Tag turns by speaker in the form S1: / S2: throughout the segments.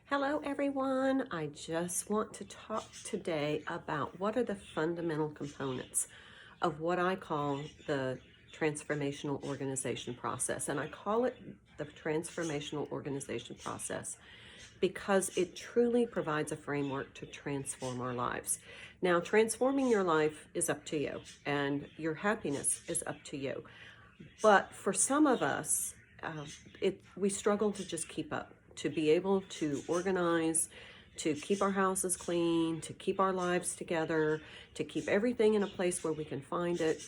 S1: Hello, everyone. I just want to talk today about what are the fundamental components of what I call the transformational organization process. And I call it the transformational organization process because it truly provides a framework to transform our lives. Now, transforming your life is up to you, and your happiness is up to you. But for some of us, we struggle to just keep up, to be able to organize, to keep our houses clean, to keep our lives together, to keep everything in a place where we can find it.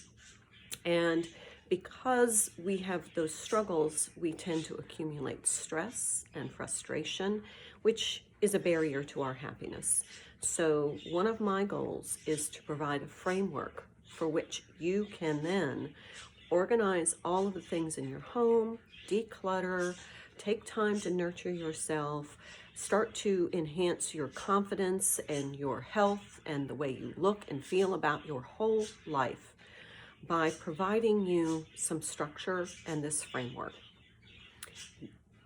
S1: And because we have those struggles, we tend to accumulate stress and frustration, which is a barrier to our happiness. So one of my goals is to provide a framework for which you can then organize all of the things in your home, declutter, take time to nurture yourself, start to enhance your confidence and your health and the way you look and feel about your whole life by providing you some structure and this framework.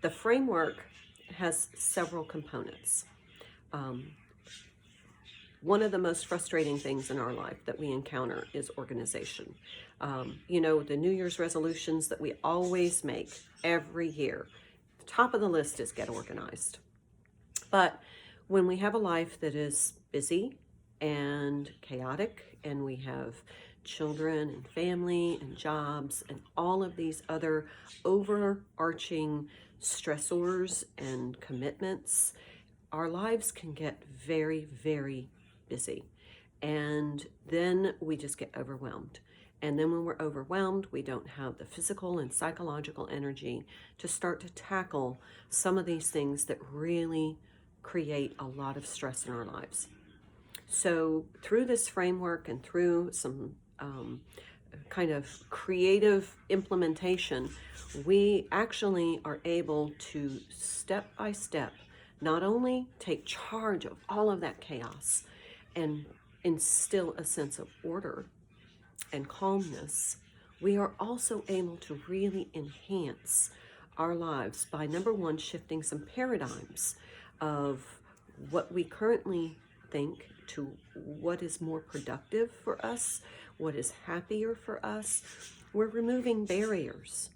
S1: The framework has several components. One of the most frustrating things in our life that we encounter is organization. The New Year's resolutions that we always make every year, the top of the list is get organized. But when we have a life that is busy and chaotic, and we have children and family and jobs and all of these other overarching stressors and commitments, our lives can get very, very busy. And then we just get overwhelmed. And then when we're overwhelmed, we don't have the physical and psychological energy to start to tackle some of these things that really create a lot of stress in our lives. So through this framework and through some kind of creative implementation, we actually are able to step by step not only take charge of all of that chaos and instill a sense of order and calmness, we are also able to really enhance our lives by, number one, shifting some paradigms of what we currently think to what is more productive for us, what is happier for us. We're removing barriers,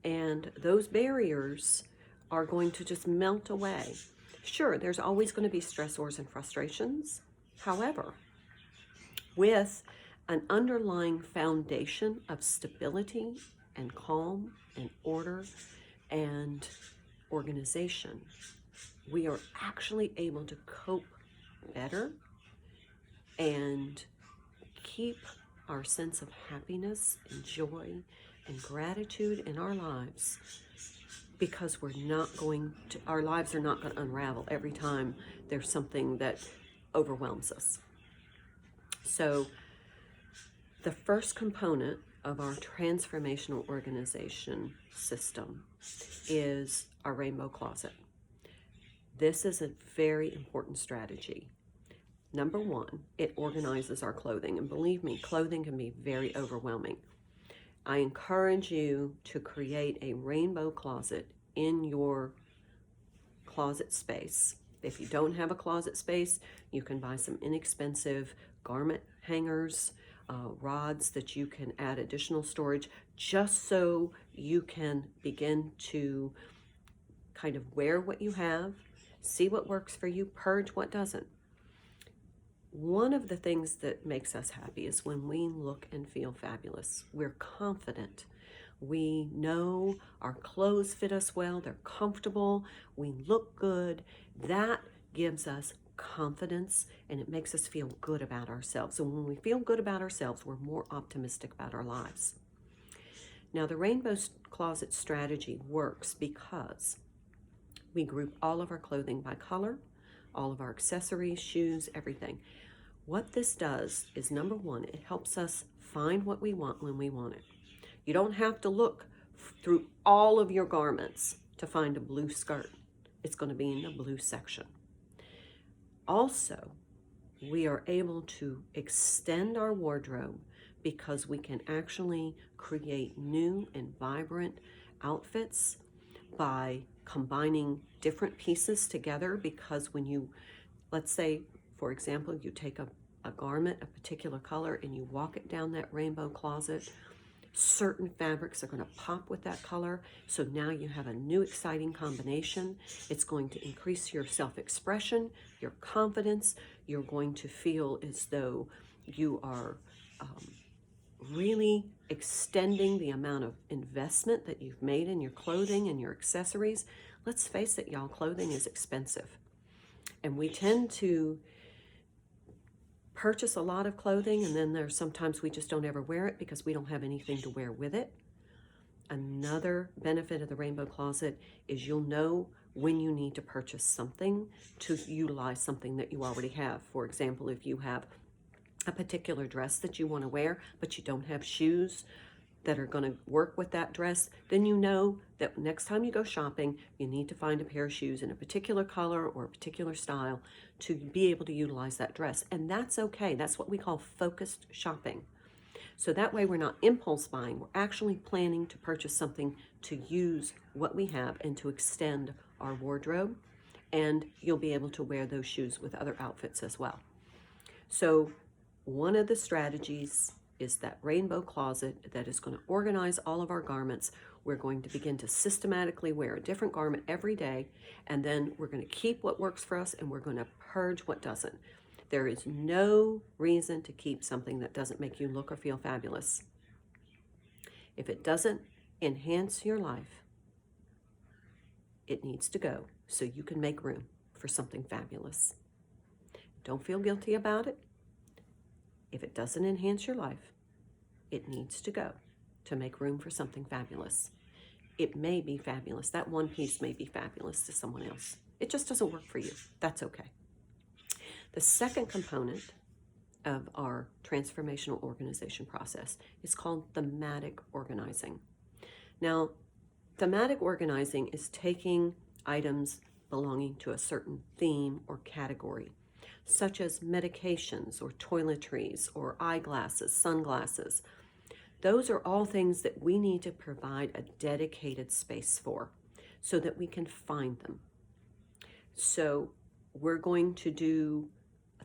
S1: and those barriers are going to just melt away. Sure, there's always going to be stressors and frustrations. However, with an underlying foundation of stability and calm and order and organization, we are actually able to cope better and keep our sense of happiness and joy and gratitude in our lives, because our lives are not going to unravel every time there's something that overwhelms us. So the first component of our transformational organization system is our rainbow closet. This is a very important strategy. Number one, it organizes our clothing. And believe me, clothing can be very overwhelming. I encourage you to create a rainbow closet in your closet space. If you don't have a closet space, you can buy some inexpensive garment hangers, rods that you can add additional storage, just so you can begin to kind of wear what you have, see what works for you, purge what doesn't. One of the things that makes us happy is when we look and feel fabulous. We're confident. We know our clothes fit us well, they're comfortable, we look good. That gives us confidence, and it makes us feel good about ourselves. So when we feel good about ourselves, we're more optimistic about our lives. Now, the rainbow closet strategy works because we group all of our clothing by color, all of our accessories, shoes, everything. What this does is, number one, it helps us find what we want when we want it. You don't have to look through all of your garments to find a blue skirt. It's going to be in the blue section. Also, we are able to extend our wardrobe because we can actually create new and vibrant outfits by combining different pieces together, because when you, let's say, for example, you take a garment, a particular color, and you walk it down that rainbow closet, certain fabrics are going to pop with that color. So now you have a new exciting combination. It's going to increase your self-expression, your confidence. You're going to feel as though you are really extending the amount of investment that you've made in your clothing and your accessories. Let's face it, y'all, clothing is expensive. And we tend to purchase a lot of clothing, and then there's sometimes we just don't ever wear it because we don't have anything to wear with it. Another benefit of the rainbow closet is you'll know when you need to purchase something to utilize something that you already have. For example, if you have a particular dress that you want to wear, but you don't have shoes that are going to work with that dress, then you know that next time you go shopping, you need to find a pair of shoes in a particular color or a particular style to be able to utilize that dress. And that's okay. That's what we call focused shopping. So that way we're not impulse buying. We're actually planning to purchase something to use what we have and to extend our wardrobe. And you'll be able to wear those shoes with other outfits as well. So one of the strategies is that rainbow closet that is going to organize all of our garments. We're going to begin to systematically wear a different garment every day, and then we're going to keep what works for us and we're going to purge what doesn't. There is no reason to keep something that doesn't make you look or feel fabulous. If it doesn't enhance your life, it needs to go so you can make room for something fabulous. Don't feel guilty about it. If it doesn't enhance your life, it needs to go to make room for something fabulous. It may be fabulous. That one piece may be fabulous to someone else. It just doesn't work for you. That's okay. The second component of our transformational organization process is called thematic organizing. Now, thematic organizing is taking items belonging to a certain theme or category, such as medications or toiletries or eyeglasses, sunglasses. Those are all things that we need to provide a dedicated space for so that we can find them. So we're going to do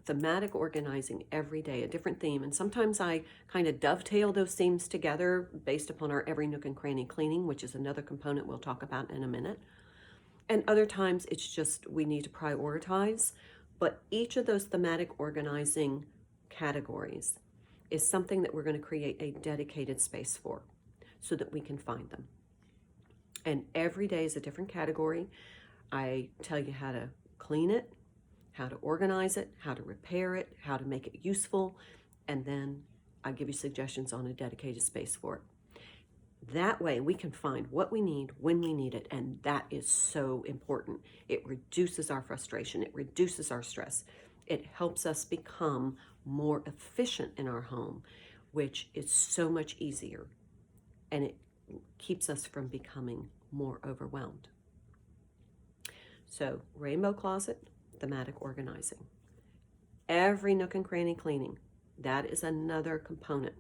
S1: thematic organizing every day, a different theme. And sometimes I kind of dovetail those themes together based upon our every nook and cranny cleaning, which is another component we'll talk about in a minute. And other times it's just we need to prioritize. But each of those thematic organizing categories is something that we're going to create a dedicated space for so that we can find them. And every day is a different category. I tell you how to clean it, how to organize it, how to repair it, how to make it useful, and then I give you suggestions on a dedicated space for it. That way we can find what we need when we need it, and that is so important. It reduces our frustration. It reduces our stress. It helps us become more efficient in our home, which is so much easier, and it keeps us from becoming more overwhelmed. So, rainbow closet, thematic organizing. Every nook and cranny cleaning, that is another component.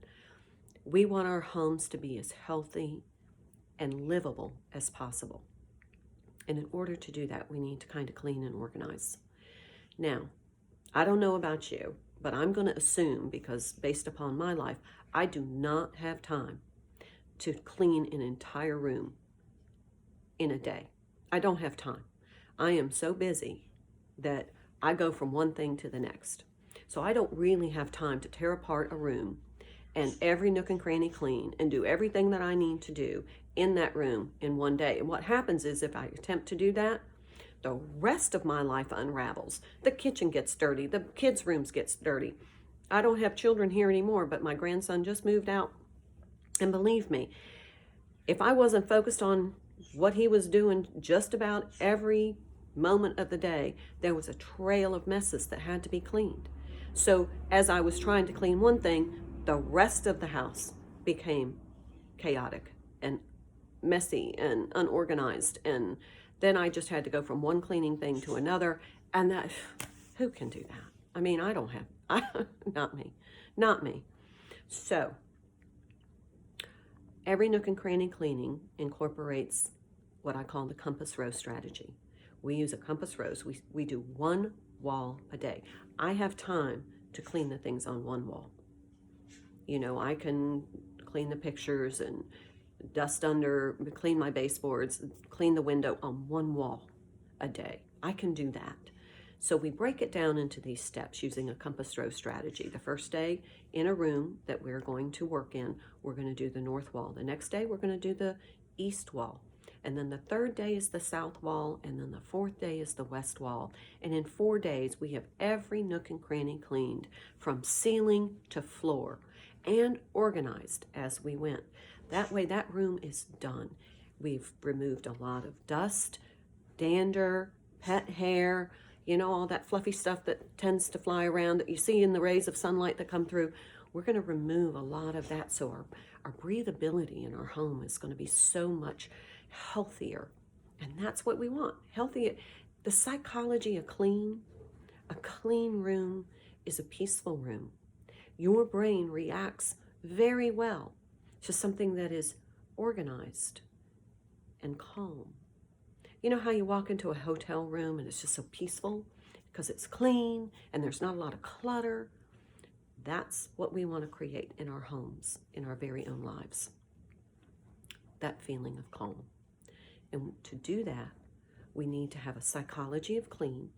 S1: We want our homes to be as healthy and livable as possible. And in order to do that, we need to kind of clean and organize. Now, I don't know about you, but I'm going to assume, because based upon my life, I do not have time to clean an entire room in a day. I don't have time. I am so busy that I go from one thing to the next. So I don't really have time to tear apart a room and every nook and cranny clean and do everything that I need to do in that room in one day. And what happens is if I attempt to do that, the rest of my life unravels. The kitchen gets dirty. The kids' rooms gets dirty. I don't have children here anymore, but my grandson just moved out. And believe me, if I wasn't focused on what he was doing just about every moment of the day, there was a trail of messes that had to be cleaned. So as I was trying to clean one thing, the rest of the house became chaotic and messy and unorganized. And then I just had to go from one cleaning thing to another. And that, who can do that? I mean, I don't have, not me. So every nook and cranny cleaning incorporates what I call the compass rose strategy. We use a compass rose. We do one wall a day. I have time to clean the things on one wall. You know, I can clean the pictures and dust under, clean my baseboards, clean the window on one wall a day. I can do that. So we break it down into these steps using a compass rose strategy. The first day, in a room that we're going to work in, we're going to do the north wall. The next day, we're going to do the east wall. And then the third day is the south wall. And then the fourth day is the west wall. And in 4 days, we have every nook and cranny cleaned from ceiling to floor and organized as we went. That way, that room is done. We've removed a lot of dust, dander, pet hair, you know, all that fluffy stuff that tends to fly around that you see in the rays of sunlight that come through. We're going to remove a lot of that, so our breathability in our home is going to be so much healthier. And that's what we want. Healthy. The psychology of a clean room is a peaceful room. Your brain reacts very well to something that is organized and calm. You know how you walk into a hotel room and it's just so peaceful because it's clean and there's not a lot of clutter? That's what we want to create in our homes, in our very own lives. That feeling of calm. And to do that, we need to have a psychology of clean.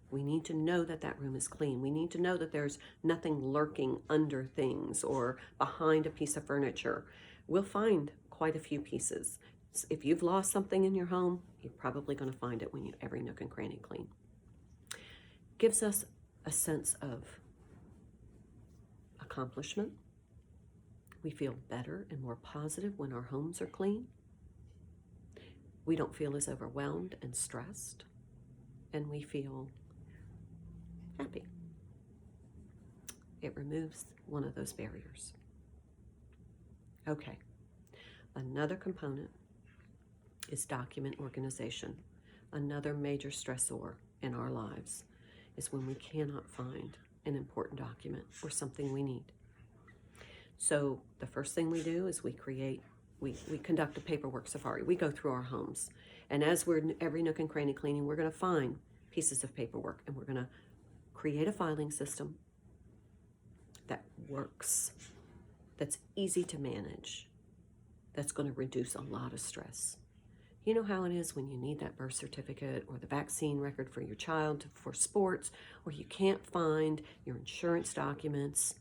S1: We need to know that that room is clean. We need to know that there's nothing lurking under things or behind a piece of furniture. We'll find quite a few pieces. If you've lost something in your home, you're probably going to find it when you every nook and cranny clean. Gives us a sense of accomplishment. We feel better and more positive when our homes are clean. We don't feel as overwhelmed and stressed, and we feel happy. It removes one of those barriers. Okay, another component is document organization. Another major stressor in our lives is when we cannot find an important document or something we need. So the first thing we do is we conduct a paperwork safari. We go through our homes, and as we're every nook and cranny cleaning, we're going to find pieces of paperwork, and we're going to create a filing system that works, that's easy to manage, that's going to reduce a lot of stress. You know how it is when you need that birth certificate or the vaccine record for your child for sports, or you can't find your insurance documents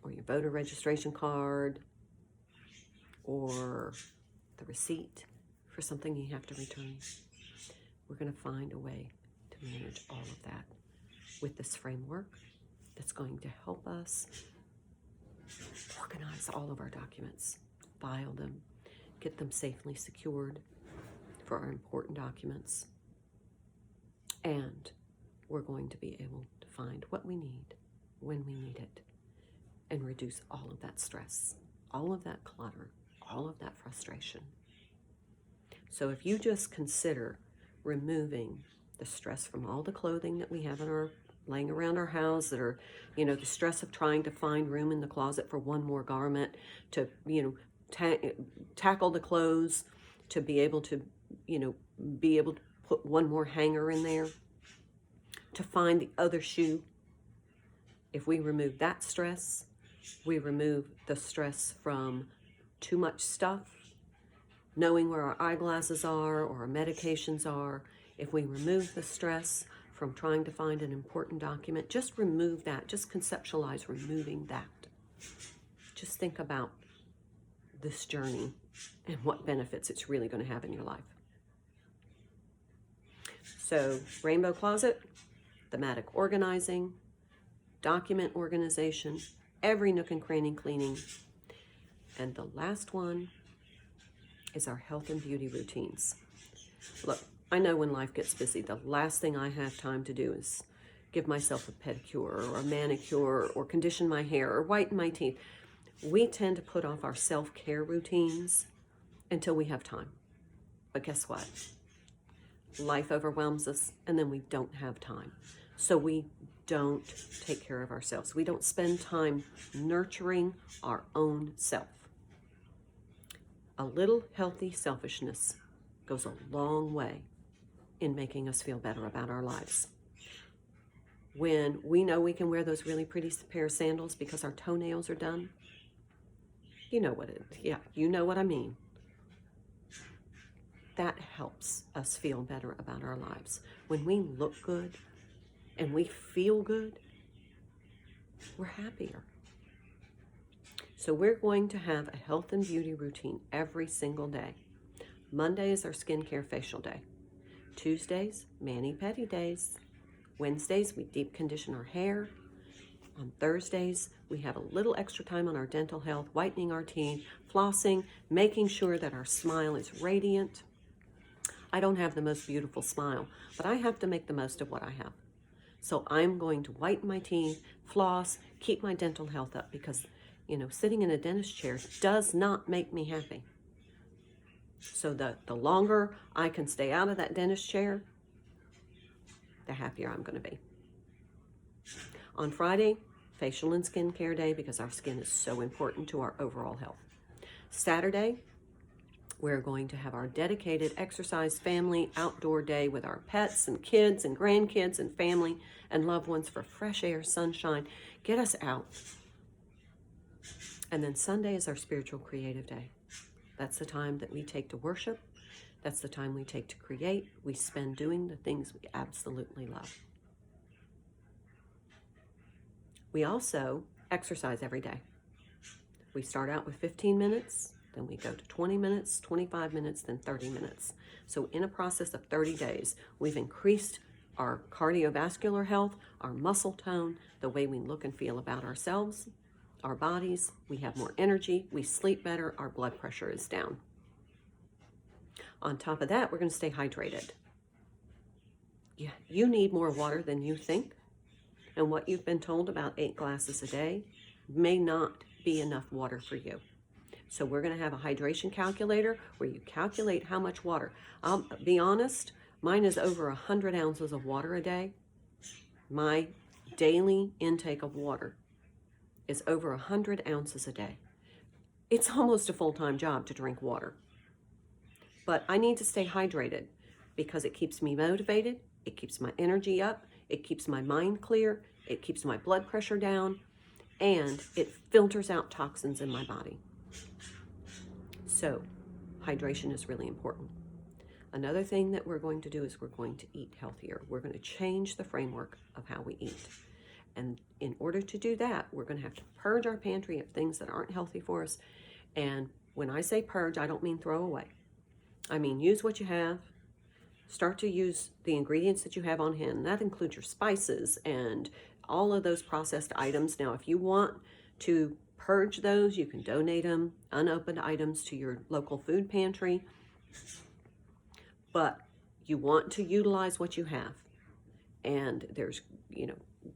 S1: or your voter registration card or the receipt for something you have to return. We're going to find a way to manage all of that with this framework that's going to help us organize all of our documents, file them, get them safely secured for our important documents. And we're going to be able to find what we need when we need it and reduce all of that stress, all of that clutter, all of that frustration. So if you just consider removing the stress from all the clothing that we have laying around our house that are, the stress of trying to find room in the closet for one more garment, to, tackle the clothes, to be able to put one more hanger in there, to find the other shoe. If we remove that stress, we remove the stress from too much stuff, knowing where our eyeglasses are or our medications are. If we remove the stress from trying to find an important document, just remove that. Just conceptualize removing that. Just think about this journey and what benefits it's really going to have in your life. So, rainbow closet, thematic organizing, document organization, every nook and cranny cleaning, and the last one is our health and beauty routines. Look, I know when life gets busy, the last thing I have time to do is give myself a pedicure or a manicure or condition my hair or whiten my teeth. We tend to put off our self-care routines until we have time. But guess what? Life overwhelms us and then we don't have time. So we don't take care of ourselves. We don't spend time nurturing our own self. A little healthy selfishness goes a long way in making us feel better about our lives. When we know we can wear those really pretty pair of sandals because our toenails are done, you know what you know what I mean. That helps us feel better about our lives. When we look good and we feel good, we're happier. So we're going to have a health and beauty routine every single day. Monday is our skincare facial day. Tuesdays, mani-pedi days. Wednesdays, we deep condition our hair. On Thursdays, we have a little extra time on our dental health, whitening our teeth, flossing, making sure that our smile is radiant. I don't have the most beautiful smile, but I have to make the most of what I have. So I'm going to whiten my teeth, floss, keep my dental health up because, sitting in a dentist chair does not make me happy. So the longer I can stay out of that dentist chair, the happier I'm going to be. On Friday, facial and skincare day because our skin is so important to our overall health. Saturday, we're going to have our dedicated exercise family outdoor day with our pets and kids and grandkids and family and loved ones for fresh air, sunshine. Get us out. And then Sunday is our spiritual creative day. That's the time that we take to worship. That's the time we take to create. We spend doing the things we absolutely love. We also exercise every day. We start out with 15 minutes, then we go to 20 minutes, 25 minutes, then 30 minutes. So in a process of 30 days, we've increased our cardiovascular health, our muscle tone, the way we look and feel about ourselves, our bodies. We have more energy, we sleep better, our blood pressure is down. On top of that, we're going to stay hydrated. Yeah, you need more water than you think. And what you've been told about 8 glasses a day may not be enough water for you. So we're going to have a hydration calculator where you calculate how much water. I'll be honest, mine is over 100 ounces of water a day. My daily intake of water is over 100 ounces a day. It's almost a full-time job to drink water. But I need to stay hydrated because it keeps me motivated, it keeps my energy up, it keeps my mind clear, it keeps my blood pressure down, and it filters out toxins in my body. So, hydration is really important. Another thing that we're going to do is we're going to eat healthier. We're going to change the framework of how we eat. And in order to do that, we're going to have to purge our pantry of things that aren't healthy for us. And when I say purge, I don't mean throw away. I mean use what you have. Start to use the ingredients that you have on hand. That includes your spices and all of those processed items. Now, if you want to purge those, you can donate them, unopened items, to your local food pantry. But you want to utilize what you have. And there's,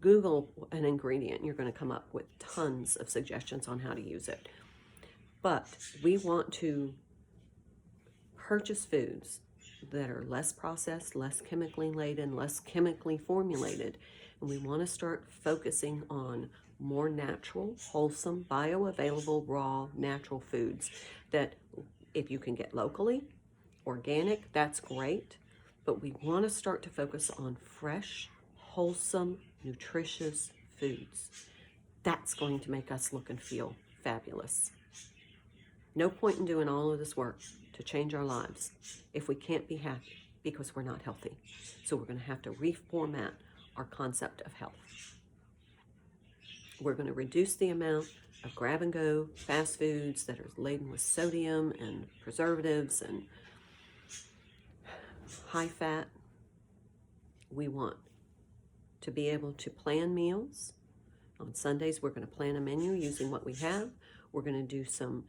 S1: Google an ingredient. You're going to come up with tons of suggestions on how to use it. But we want to purchase foods that are less processed, less chemically laden, less chemically formulated. And we want to start focusing on more natural, wholesome, bioavailable, raw, natural foods that if you can get locally, organic, that's great. But we want to start to focus on fresh, wholesome, nutritious foods. That's going to make us look and feel fabulous. No point in doing all of this work to change our lives if we can't be happy because we're not healthy. So we're going to have to reformat our concept of health. We're going to reduce the amount of grab-and-go fast foods that are laden with sodium and preservatives and high fat. We want to be able to plan meals. On Sundays, we're going to plan a menu using what we have. We're going to do some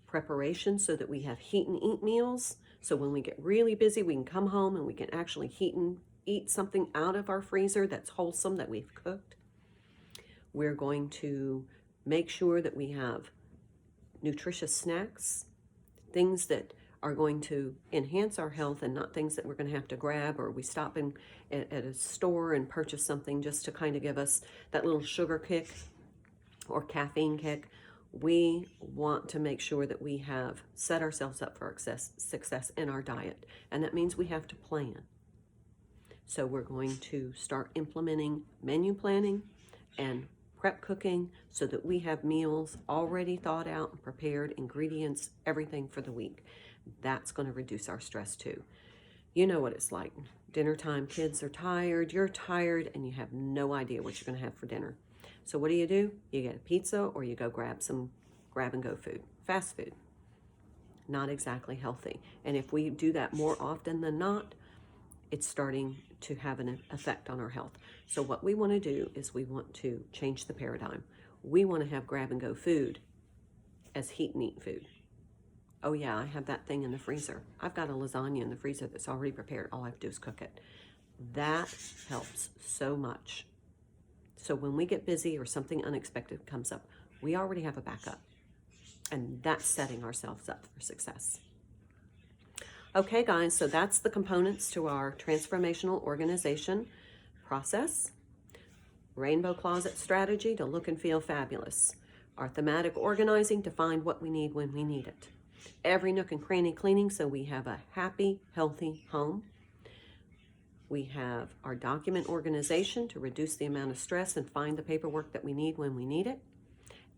S1: preparation so that we have heat and eat meals. So when we get really busy, we can come home and we can actually heat and eat something out of our freezer that's wholesome, that we've cooked. We're going to make sure that we have nutritious snacks, things that are going to enhance our health and not things that we're going to have to grab, or we stop at a store and purchase something just to kind of give us that little sugar kick or caffeine kick. We want to make sure that we have set ourselves up for success in our diet, and that means we have to plan. So we're going to start implementing menu planning and prep cooking so that we have meals already thought out and prepared, ingredients, everything for the week. That's going to reduce our stress too. You know what it's like. Dinner time, kids are tired, you're tired, and you have no idea what you're going to have for dinner. So what do? You get a pizza or you go grab some grab-and-go food, fast food. Not exactly healthy. And if we do that more often than not, it's starting to have an effect on our health. So what we want to do is we want to change the paradigm. We want to have grab-and-go food as heat and eat food. Oh yeah, I have that thing in the freezer. I've got a lasagna in the freezer that's already prepared. All I have to do is cook it. That helps so much. So when we get busy or something unexpected comes up, we already have a backup. And that's setting ourselves up for success. Okay, guys, so that's the components to our transformational organization process. Rainbow closet strategy to look and feel fabulous. Our thematic organizing to find what we need when we need it. Every nook and cranny cleaning so we have a happy, healthy home. We have our document organization to reduce the amount of stress and find the paperwork that we need when we need it.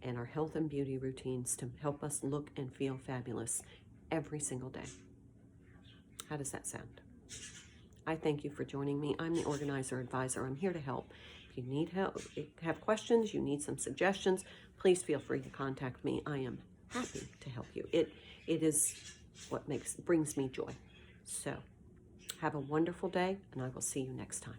S1: And our health and beauty routines to help us look and feel fabulous every single day. How does that sound? I thank you for joining me. I'm the Organizer Advisor. I'm here to help. If you need help, if you have questions, you need some suggestions, please feel free to contact me. I am happy to help you. It is what brings me joy. So have a wonderful day, and I will see you next time.